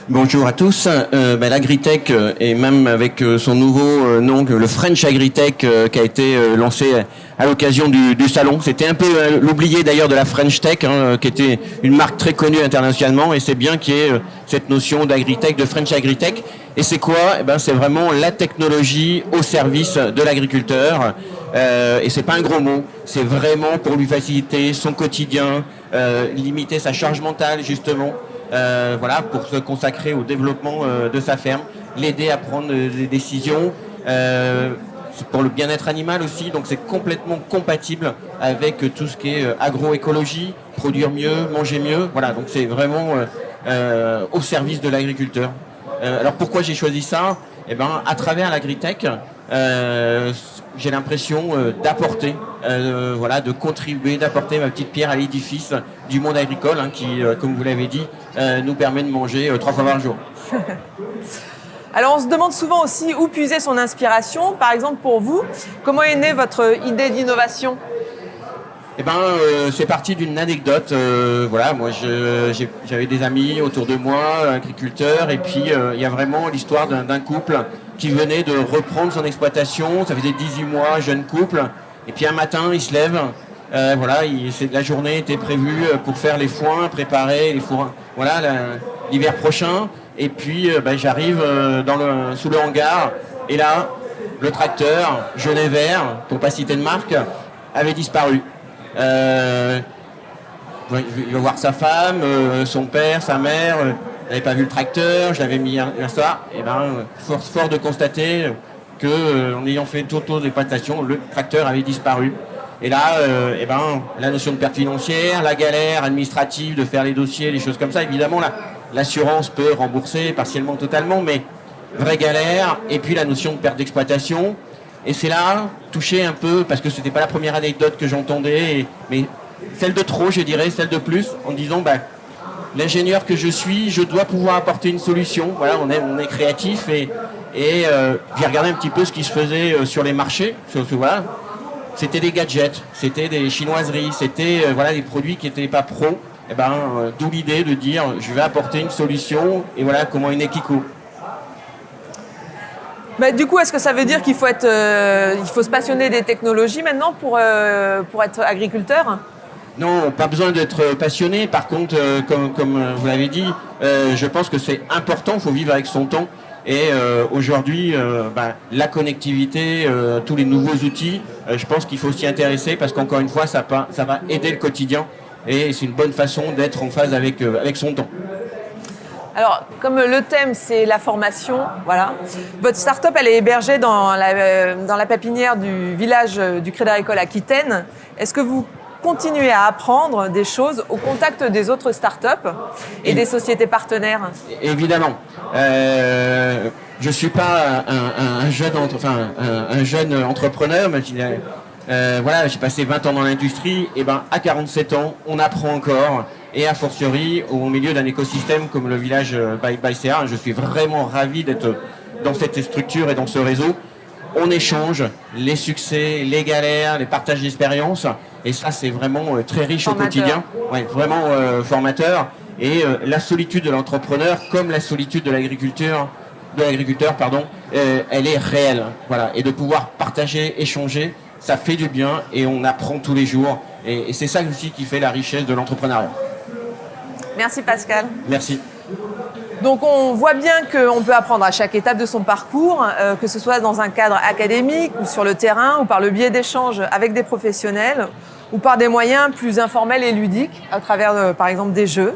Bonjour à tous. L'agritech et même avec son nouveau nom, le French Agritech, qui a été lancé à l'occasion du salon. C'était un peu l'oublié d'ailleurs de la French Tech, qui était une marque très connue internationalement. Et c'est bien qu'il y ait cette notion d'agritech, de French Agritech. Et c'est quoi ? C'est vraiment la technologie au service de l'agriculteur. Et c'est pas un gros mot. C'est vraiment pour lui faciliter son quotidien, limiter sa charge mentale justement. Pour se consacrer au développement de sa ferme, l'aider à prendre des décisions, pour le bien-être animal aussi, donc c'est complètement compatible avec tout ce qui est agroécologie, produire mieux, manger mieux, voilà, donc c'est vraiment au service de l'agriculteur. Alors pourquoi j'ai choisi ça ? À travers l'agritech, j'ai l'impression d'apporter, de contribuer, d'apporter ma petite pierre à l'édifice du monde agricole qui, comme vous l'avez dit, nous permet de manger 3 fois par jour.
Alors on se demande souvent aussi où puiser son inspiration. Par exemple pour vous, comment est née votre idée d'innovation ?
C'est parti d'une anecdote. Moi j'avais des amis autour de moi, agriculteurs, et puis il y a vraiment l'histoire d'un couple qui venait de reprendre son exploitation. Ça faisait 18 mois, jeune couple, et puis un matin il se lève. La journée était prévue pour faire les foins, préparer les fourrains. L'hiver prochain. Et puis j'arrive sous le hangar, et là le tracteur jaune et vert, pour pas citer de marque, avait disparu. Il va voir sa femme, son père, sa mère, n'avait pas vu le tracteur, je l'avais mis hier soir. Fort de constater que, en ayant fait tout le tour des plantations, le tracteur avait disparu. Et là, la notion de perte financière, la galère administrative de faire les dossiers, les choses comme ça, évidemment, l'assurance peut rembourser partiellement, totalement, mais vraie galère. Et puis la notion de perte d'exploitation. Et c'est là, touché un peu, parce que c'était pas la première anecdote que j'entendais, mais celle de trop, je dirais, celle de plus, en disant, l'ingénieur que je suis, je dois pouvoir apporter une solution. Voilà, on est créatif, et j'ai regardé un petit peu ce qui se faisait sur les marchés. C'était des gadgets, c'était des chinoiseries, c'était des produits qui n'étaient pas pro. D'où l'idée de dire, je vais apporter une solution, et voilà comment une Ekiko.
Du coup, est-ce que ça veut dire qu'il faut se passionner des technologies maintenant pour être agriculteur ?
Non, pas besoin d'être passionné. Par contre, comme vous l'avez dit, je pense que c'est important, il faut vivre avec son temps. Et aujourd'hui, la connectivité, tous les nouveaux outils, je pense qu'il faut s'y intéresser, parce qu'encore une fois, ça va aider le quotidien. Et c'est une bonne façon d'être en phase avec son temps.
Alors, comme le thème, c'est la formation, voilà. Votre start-up, elle est hébergée dans la pépinière du village du Crédit Agricole Aquitaine. Est-ce que vous continuez à apprendre des choses au contact des autres start-up et des sociétés partenaires ?
Évidemment. Je ne suis pas un jeune entrepreneur, mais j'ai passé 20 ans dans l'industrie, et à 47 ans, on apprend encore. Et a fortiori au milieu d'un écosystème comme le village ByCA. Je suis vraiment ravi d'être dans cette structure et dans ce réseau. On échange les succès, les galères, les partages d'expériences, et ça c'est vraiment très riche
formateur.
Au quotidien, vraiment formateur. Et la solitude de l'entrepreneur, comme la solitude de l'agriculteur, elle est réelle. Voilà. Et de pouvoir partager, échanger, ça fait du bien, et on apprend tous les jours. Et c'est ça aussi qui fait la richesse de l'entrepreneuriat.
Merci Pascal.
Merci.
Donc on voit bien qu'on peut apprendre à chaque étape de son parcours, que ce soit dans un cadre académique ou sur le terrain, ou par le biais d'échanges avec des professionnels, ou par des moyens plus informels et ludiques, à travers par exemple des jeux.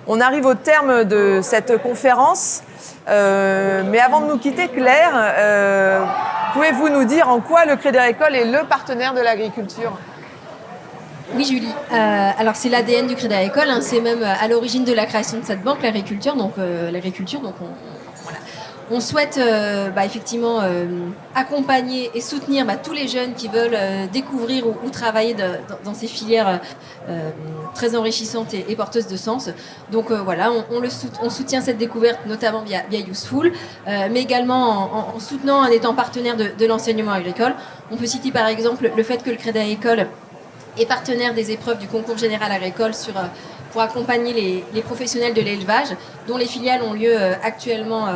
On arrive au terme de cette conférence, mais avant de nous quitter, Claire, pouvez-vous nous dire en quoi le Crédit Agricole est le partenaire de l'agriculture ?
Oui, Julie. Alors, c'est l'ADN du Crédit Agricole. C'est même à l'origine de la création de cette banque, l'agriculture. Donc, on souhaite effectivement accompagner et soutenir tous les jeunes qui veulent découvrir ou travailler dans ces filières très enrichissantes et porteuses de sens. Donc, on soutient cette découverte, notamment via Useful, mais également en soutenant, en étant partenaire de l'enseignement agricole. On peut citer par exemple le fait que le Crédit Agricole est partenaire des épreuves du concours général agricole pour accompagner les professionnels de l'élevage, dont les filiales ont lieu actuellement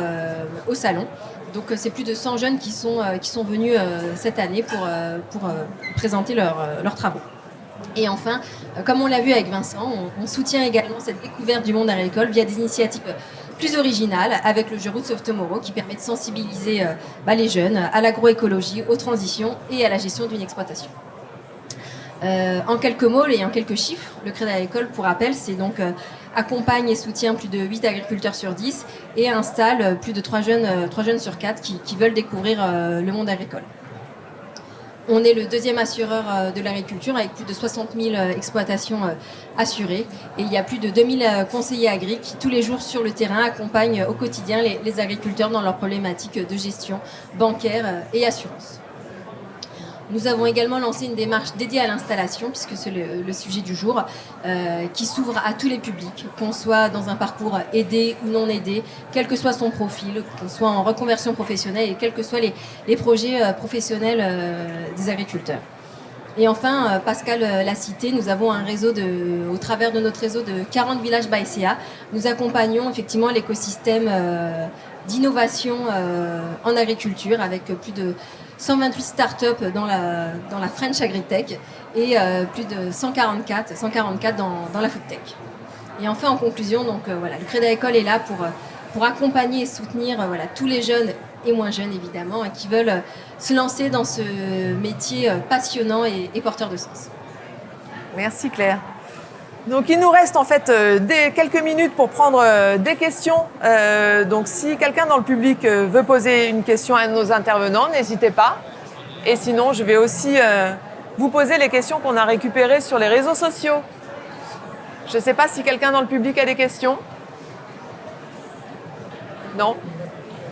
au salon. Donc c'est plus de 100 jeunes qui sont venus cette année pour présenter leurs travaux. Et enfin, comme on l'a vu avec Vincent, on soutient également cette découverte du monde agricole via des initiatives plus originales avec le jeu Roots of Tomorrow qui permet de sensibiliser les jeunes à l'agroécologie, aux transitions et à la gestion d'une exploitation. En quelques mots et en quelques chiffres, le Crédit Agricole, pour rappel, c'est donc accompagne et soutient plus de 8 agriculteurs sur 10 et installe plus de 3 jeunes sur 4 qui veulent découvrir le monde agricole. On est le deuxième assureur de l'agriculture avec plus de 60 000 exploitations assurées. Et il y a plus de 2000 conseillers agricoles qui, tous les jours sur le terrain, accompagnent au quotidien les agriculteurs dans leurs problématiques de gestion bancaire et assurance. Nous avons également lancé une démarche dédiée à l'installation, puisque c'est le sujet du jour, qui s'ouvre à tous les publics, qu'on soit dans un parcours aidé ou non aidé, quel que soit son profil, qu'on soit en reconversion professionnelle et quels que soient les projets professionnels des agriculteurs. Et enfin, Pascal l'a cité, nous avons un réseau au travers de notre réseau de 40 villages BASCA. Nous accompagnons effectivement l'écosystème d'innovation en agriculture avec plus de 128 startups dans la French Agritech et plus de 144 dans la Foodtech. Et enfin, en conclusion, donc, le Crédit Agricole est là pour accompagner et soutenir tous les jeunes et moins jeunes évidemment qui veulent se lancer dans ce métier passionnant et porteur de sens.
Merci Claire. Donc il nous reste en fait quelques minutes pour prendre des questions. Donc si quelqu'un dans le public veut poser une question à nos intervenants, n'hésitez pas. Et sinon, je vais aussi vous poser les questions qu'on a récupérées sur les réseaux sociaux. Je ne sais pas si quelqu'un dans le public a des questions. Non?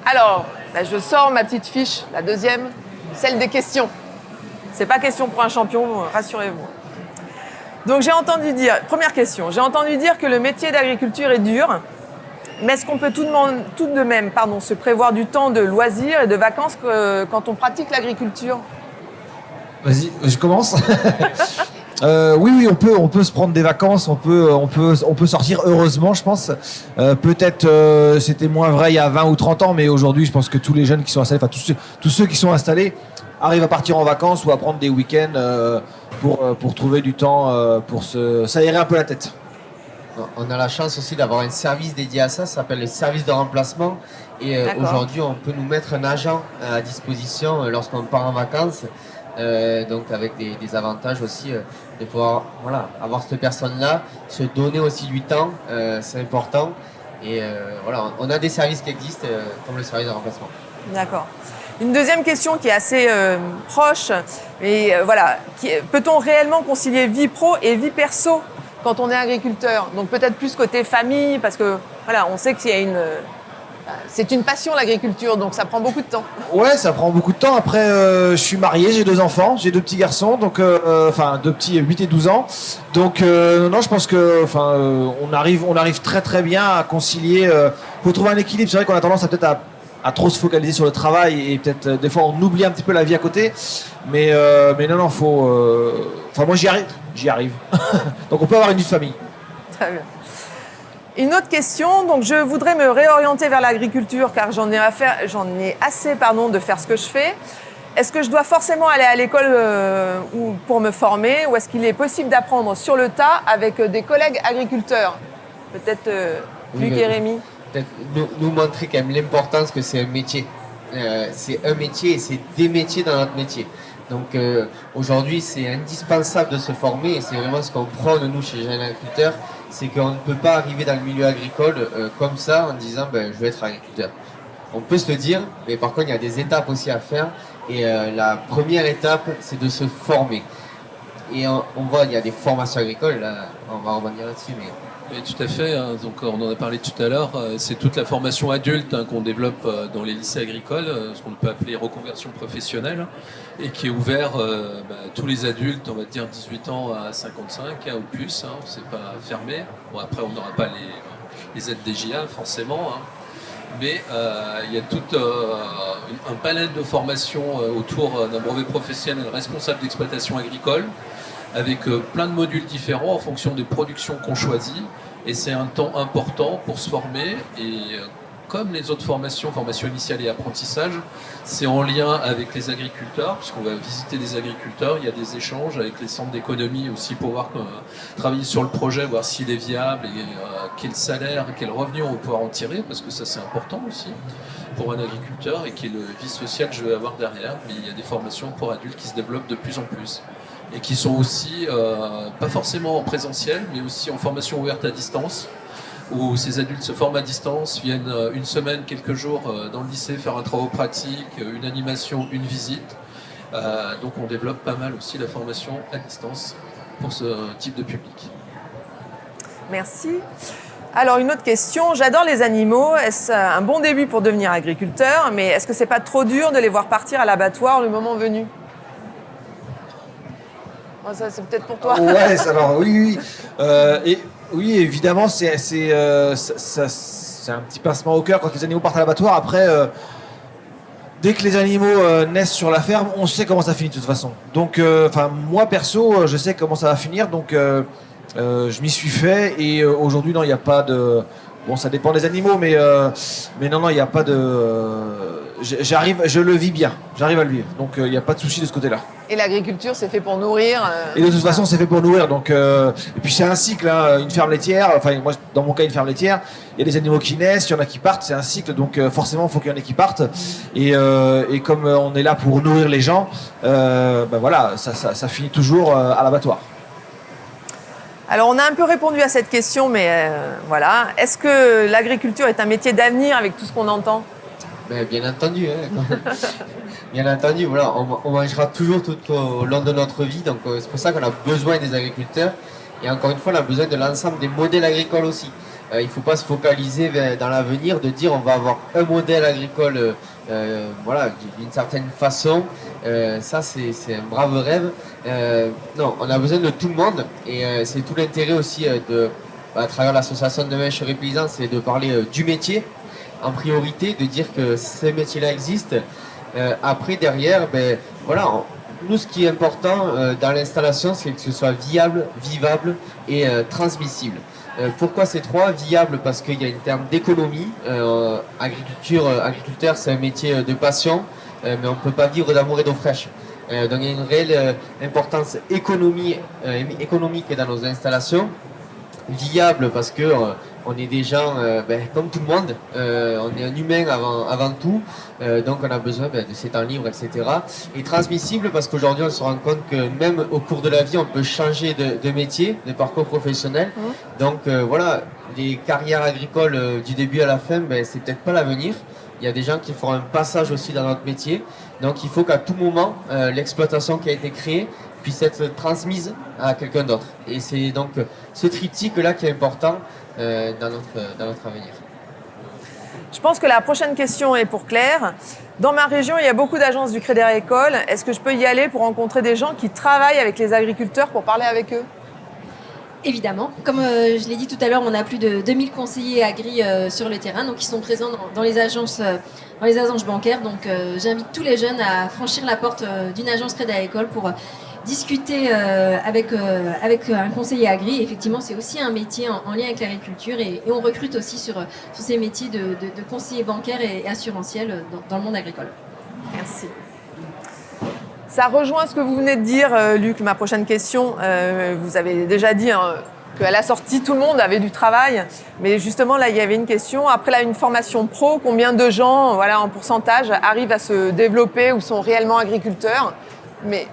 Alors, je sors ma petite fiche, la deuxième, celle des questions. C'est pas question pour un champion, rassurez-vous. Donc j'ai entendu dire, première question, j'ai entendu dire que le métier d'agriculture est dur, mais est-ce qu'on peut tout de même se prévoir du temps de loisirs et de vacances quand on pratique l'agriculture?
Vas-y, je commence. Oui, on peut se prendre des vacances, on peut sortir heureusement, je pense. Peut-être c'était moins vrai il y a 20 ou 30 ans, mais aujourd'hui, je pense que tous les jeunes qui sont installés, enfin tous ceux qui sont installés, arrivent à partir en vacances ou à prendre des week-ends pour trouver du temps pour s'aérer un peu la tête.
On a la chance aussi d'avoir un service dédié à ça s'appelle le service de remplacement. Et aujourd'hui, on peut nous mettre un agent à disposition lorsqu'on part en vacances. Donc avec des avantages aussi de pouvoir avoir cette personne-là, se donner aussi du temps, c'est important. Et on a des services qui existent comme le service de remplacement.
D'accord. Une deuxième question qui est assez proche, mais peut-on réellement concilier vie pro et vie perso quand on est agriculteur? Donc peut-être plus côté famille, parce que on sait qu'il y a c'est une passion l'agriculture, donc ça prend beaucoup de temps.
Ouais, ça prend beaucoup de temps. Après, je suis marié, j'ai 2 enfants, j'ai 2 petits garçons, donc 2 petits 8 et 12 ans. Donc non, je pense que on arrive très très bien à concilier. Faut trouver un équilibre. C'est vrai qu'on a tendance à trop se focaliser sur le travail et peut-être des fois on oublie un petit peu la vie à côté. Mais non, faut. Moi j'y arrive. Donc on peut avoir une vie de famille.
Très bien. Une autre question, donc je voudrais me réorienter vers l'agriculture car j'en ai assez de faire ce que je fais. Est-ce que je dois forcément aller à l'école pour me former ou est-ce qu'il est possible d'apprendre sur le tas avec des collègues agriculteurs? Peut-être Luc et Rémi.
Peut-être nous montrer quand même l'importance que c'est un métier. C'est un métier et c'est des métiers dans notre métier. Donc aujourd'hui, c'est indispensable de se former et c'est vraiment ce qu'on prône nous chez Jeunes Agriculteurs. C'est qu'on ne peut pas arriver dans le milieu agricole comme ça en disant je vais être agriculteur. On peut se le dire, mais par contre il y a des étapes aussi à faire et la première étape c'est de se former. Et on voit il y a des formations agricoles, là, on va revenir là-dessus.
Oui, tout à fait. Donc, on en a parlé tout à l'heure. C'est toute la formation adulte qu'on développe dans les lycées agricoles, ce qu'on peut appeler reconversion professionnelle, et qui est ouvert à tous les adultes, on va dire 18 ans à 55 ou plus. C'est pas fermé. Bon, après, on n'aura pas les aides des JA, forcément. Mais il y a tout un panel de formations autour d'un brevet professionnel responsable d'exploitation agricole, avec plein de modules différents en fonction des productions qu'on choisit. Et c'est un temps important pour se former. Et comme les autres formations initiale et apprentissage, c'est en lien avec les agriculteurs, puisqu'on va visiter des agriculteurs, il y a des échanges avec les centres d'économie aussi pour voir travailler sur le projet, voir s'il est viable et quel salaire, quel revenu on va pouvoir en tirer, parce que ça c'est important aussi pour un agriculteur et quelle vie sociale je vais avoir derrière. Mais il y a des formations pour adultes qui se développent de plus en plus et qui sont aussi, pas forcément en présentiel, mais aussi en formation ouverte à distance, où ces adultes se forment à distance, viennent une semaine, quelques jours dans le lycée faire un travail pratique, une animation, une visite. Donc on développe pas mal aussi la formation à distance pour ce type de public.
Merci. Alors une autre question, j'adore les animaux, est-ce un bon début pour devenir agriculteur, mais est-ce que c'est pas trop dur de les voir partir à l'abattoir le moment venu? Oh, ça c'est peut-être pour toi.
Ouais, alors oui. Oui, évidemment, c'est un petit pincement au cœur quand les animaux partent à l'abattoir. Après, dès que les animaux naissent sur la ferme, on sait comment ça finit de toute façon. Donc, moi perso, je sais comment ça va finir. Donc, je m'y suis fait. Et aujourd'hui, non, il n'y a pas de. Bon, ça dépend des animaux, mais non, il n'y a pas de. Je le vis bien. J'arrive à le vivre. Donc, il n'y a pas de souci de ce côté-là.
Et l'agriculture, c'est fait pour nourrir.
Et de toute façon, c'est fait pour nourrir. Donc, et puis c'est un cycle, hein, une ferme laitière. Enfin, moi, dans mon cas, une ferme laitière. Il y a des animaux qui naissent, il y en a qui partent. C'est un cycle. Donc, forcément, il faut qu'il y en ait qui partent. Et comme on est là pour nourrir les gens, voilà, ça finit toujours à l'abattoir.
Alors, on a un peu répondu à cette question, mais voilà. Est-ce que l'agriculture est un métier d'avenir avec tout ce qu'on entend?
Bien entendu. Bien entendu, voilà, on mangera toujours tout au long de notre vie, donc c'est pour ça qu'on a besoin des agriculteurs. Et encore une fois, on a besoin de l'ensemble des modèles agricoles aussi. Il ne faut pas se focaliser dans l'avenir, de dire on va avoir un modèle agricole voilà, d'une certaine façon. Ça, c'est un brave rêve. Non, on a besoin de tout le monde. Et c'est tout l'intérêt aussi, à travers l'association Demain je serai paysan, c'est de parler du métier en priorité, de dire que ces métiers-là existent. Après, derrière, voilà, nous, ce qui est important dans l'installation, c'est que ce soit viable, vivable et transmissible. Pourquoi ces trois? Viable parce qu'il y a une terme d'économie. Agriculteur, c'est un métier de passion, mais on ne peut pas vivre d'amour et d'eau fraîche. Donc il y a une réelle importance économique dans nos installations. Viable parce que on est des gens comme tout le monde, on est un humain avant tout, donc on a besoin de ces temps libres, etc. Et transmissible parce qu'aujourd'hui on se rend compte que même au cours de la vie on peut changer de métier, de parcours professionnel. Donc voilà, les carrières agricoles du début à la fin, c'est peut-être pas l'avenir. Il y a des gens qui font un passage aussi dans notre métier, donc il faut qu'à tout moment l'exploitation qui a été créée puisse être transmise à quelqu'un d'autre. Et c'est donc ce triptyque-là qui est important dans notre avenir.
Je pense que la prochaine question est pour Claire. Dans ma région, il y a beaucoup d'agences du Crédit Agricole. Est-ce que je peux y aller pour rencontrer des gens qui travaillent avec les agriculteurs pour parler avec eux?
Évidemment. Comme je l'ai dit tout à l'heure, on a plus de 2000 conseillers agri sur le terrain, donc ils sont présents dans les agences bancaires. Donc j'invite tous les jeunes à franchir la porte d'une agence Crédit Agricole pour discuter avec un conseiller agri. Effectivement, c'est aussi un métier en lien avec l'agriculture et on recrute aussi sur ces métiers de conseiller bancaire et assurantiel dans le monde agricole.
Merci. Ça rejoint ce que vous venez de dire, Luc, ma prochaine question. Vous avez déjà dit qu'à la sortie, tout le monde avait du travail. Mais justement, là, il y avait une question. Après une formation pro, combien de gens, voilà, en pourcentage, arrivent à se développer ou sont réellement agriculteurs? Mais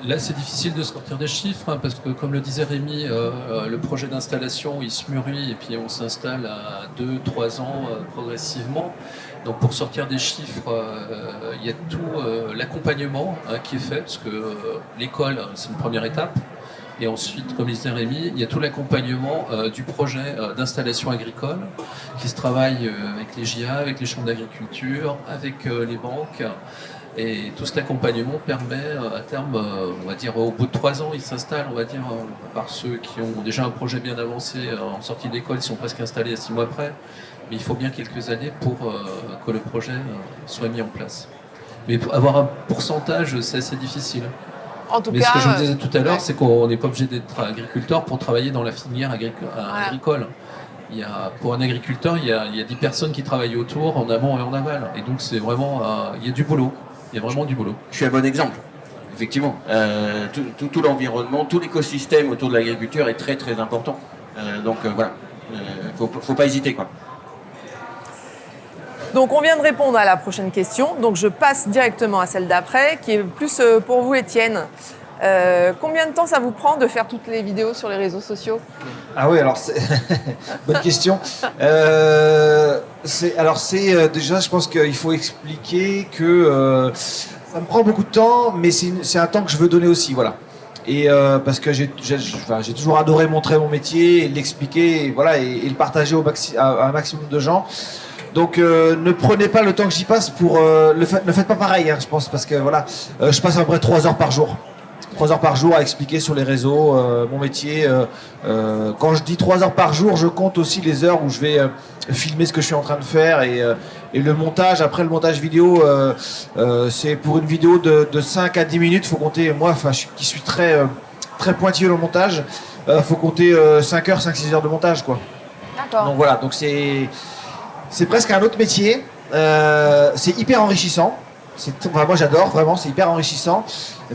là, c'est difficile de sortir des chiffres, parce que, comme le disait Rémi, le projet d'installation, il se mûrit et puis on s'installe à 2-3 ans progressivement. Donc, pour sortir des chiffres, il y a tout l'accompagnement qui est fait, parce que l'école, c'est une première étape. Et ensuite, comme le disait Rémi, il y a tout l'accompagnement du projet d'installation agricole qui se travaille avec les JA, avec les chambres d'agriculture, avec les banques. Et tout cet accompagnement permet à terme, on va dire au bout de 3 ans, ils s'installent, on va dire, par ceux qui ont déjà un projet bien avancé en sortie d'école, ils sont presque installés à 6 mois après. Mais il faut bien quelques années pour que le projet soit mis en place. Mais pour avoir un pourcentage, c'est assez difficile.
En tout
Mais
cas,
ce que je vous disais tout à l'heure,
ouais.
c'est qu'on n'est pas obligé d'être agriculteur pour travailler dans la filière agricole. Pour un agriculteur, il y a 10 personnes qui travaillent autour, en amont et en aval. Et donc, c'est vraiment, il y a du boulot. Il y a vraiment du boulot.
Je suis un bon exemple. Effectivement, tout l'environnement, tout l'écosystème autour de l'agriculture est très très important. Donc voilà, faut pas hésiter quoi.
Donc on vient de répondre à la prochaine question. Donc je passe directement à celle d'après, qui est plus pour vous, Étienne. Combien de temps ça vous prend de faire toutes les vidéos sur les réseaux sociaux?
Ah oui, alors c'est bonne question. Déjà, je pense qu'il faut expliquer que ça me prend beaucoup de temps, mais c'est un temps que je veux donner aussi, voilà. Et parce que j'ai toujours adoré montrer mon métier, et l'expliquer, et voilà, et le partager à un maximum de gens. Donc ne prenez pas le temps que j'y passe pour ne faites pas pareil, hein, je pense, parce que voilà, je passe à peu près 3 heures par jour. 3 heures par jour à expliquer sur les réseaux mon métier. Quand je dis 3 heures par jour, je compte aussi les heures où je vais filmer ce que je suis en train de faire et le montage. Après le montage vidéo, c'est pour une vidéo de 5 à 10 minutes, faut compter, moi qui suis très pointilleux dans le montage, faut compter 5 heures, 5-6 heures de montage quoi.
D'accord.
Donc voilà, donc c'est presque un autre métier, c'est hyper enrichissant. Moi j'adore vraiment, c'est hyper enrichissant,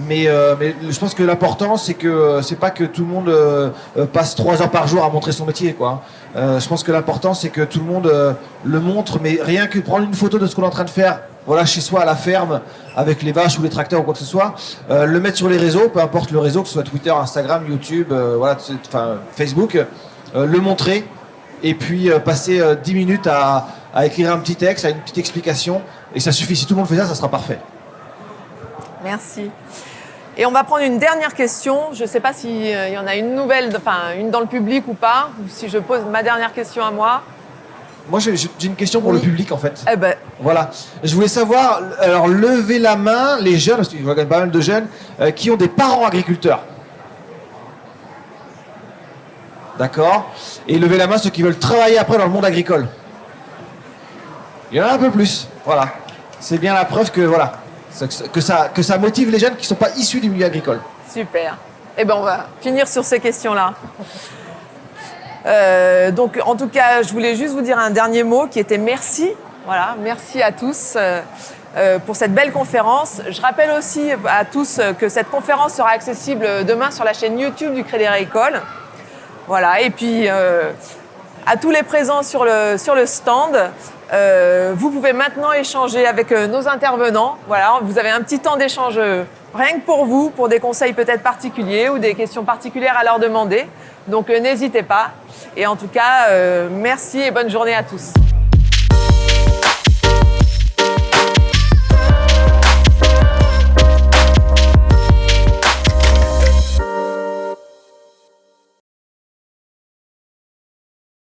mais je pense que l'important c'est que c'est pas que tout le monde passe 3 heures par jour à montrer son métier quoi. Je pense que l'important c'est que tout le monde le montre, mais rien que prendre une photo de ce qu'on est en train de faire, voilà, chez soi à la ferme avec les vaches ou les tracteurs ou quoi que ce soit, le mettre sur les réseaux, peu importe le réseau, que ce soit Twitter, Instagram, YouTube, voilà, Facebook, le montrer et puis passer 10 minutes à écrire un petit texte, à une petite explication. Et ça suffit, si tout le monde fait ça, ça sera parfait.
Merci. Et on va prendre une dernière question. Je ne sais pas s'il y en a une nouvelle, enfin une dans le public ou pas, ou si je pose ma dernière question à moi.
Moi, j'ai une question pour
Oui.
le public, en fait.
Eh ben,
Voilà. Je voulais savoir, alors, levez la main, les jeunes, parce qu'il y a quand même pas mal de jeunes, qui ont des parents agriculteurs. D'accord. Et levez la main ceux qui veulent travailler après dans le monde agricole. Il y en a un peu plus. Voilà. C'est bien la preuve que, voilà, que ça motive les jeunes qui ne sont pas issus du milieu agricole.
super. Eh ben, on va finir sur ces questions-là. Donc, en tout cas, je voulais juste vous dire un dernier mot qui était merci. Voilà, merci à tous pour cette belle conférence. Je rappelle aussi à tous que cette conférence sera accessible demain sur la chaîne YouTube du Crédit Agricole. Voilà, et puis à tous les présents sur le stand, vous pouvez maintenant échanger avec nos intervenants. Voilà, vous avez un petit temps d'échange rien que pour vous, pour des conseils peut-être particuliers ou des questions particulières à leur demander. Donc n'hésitez pas. Et en tout cas, merci et bonne journée à tous.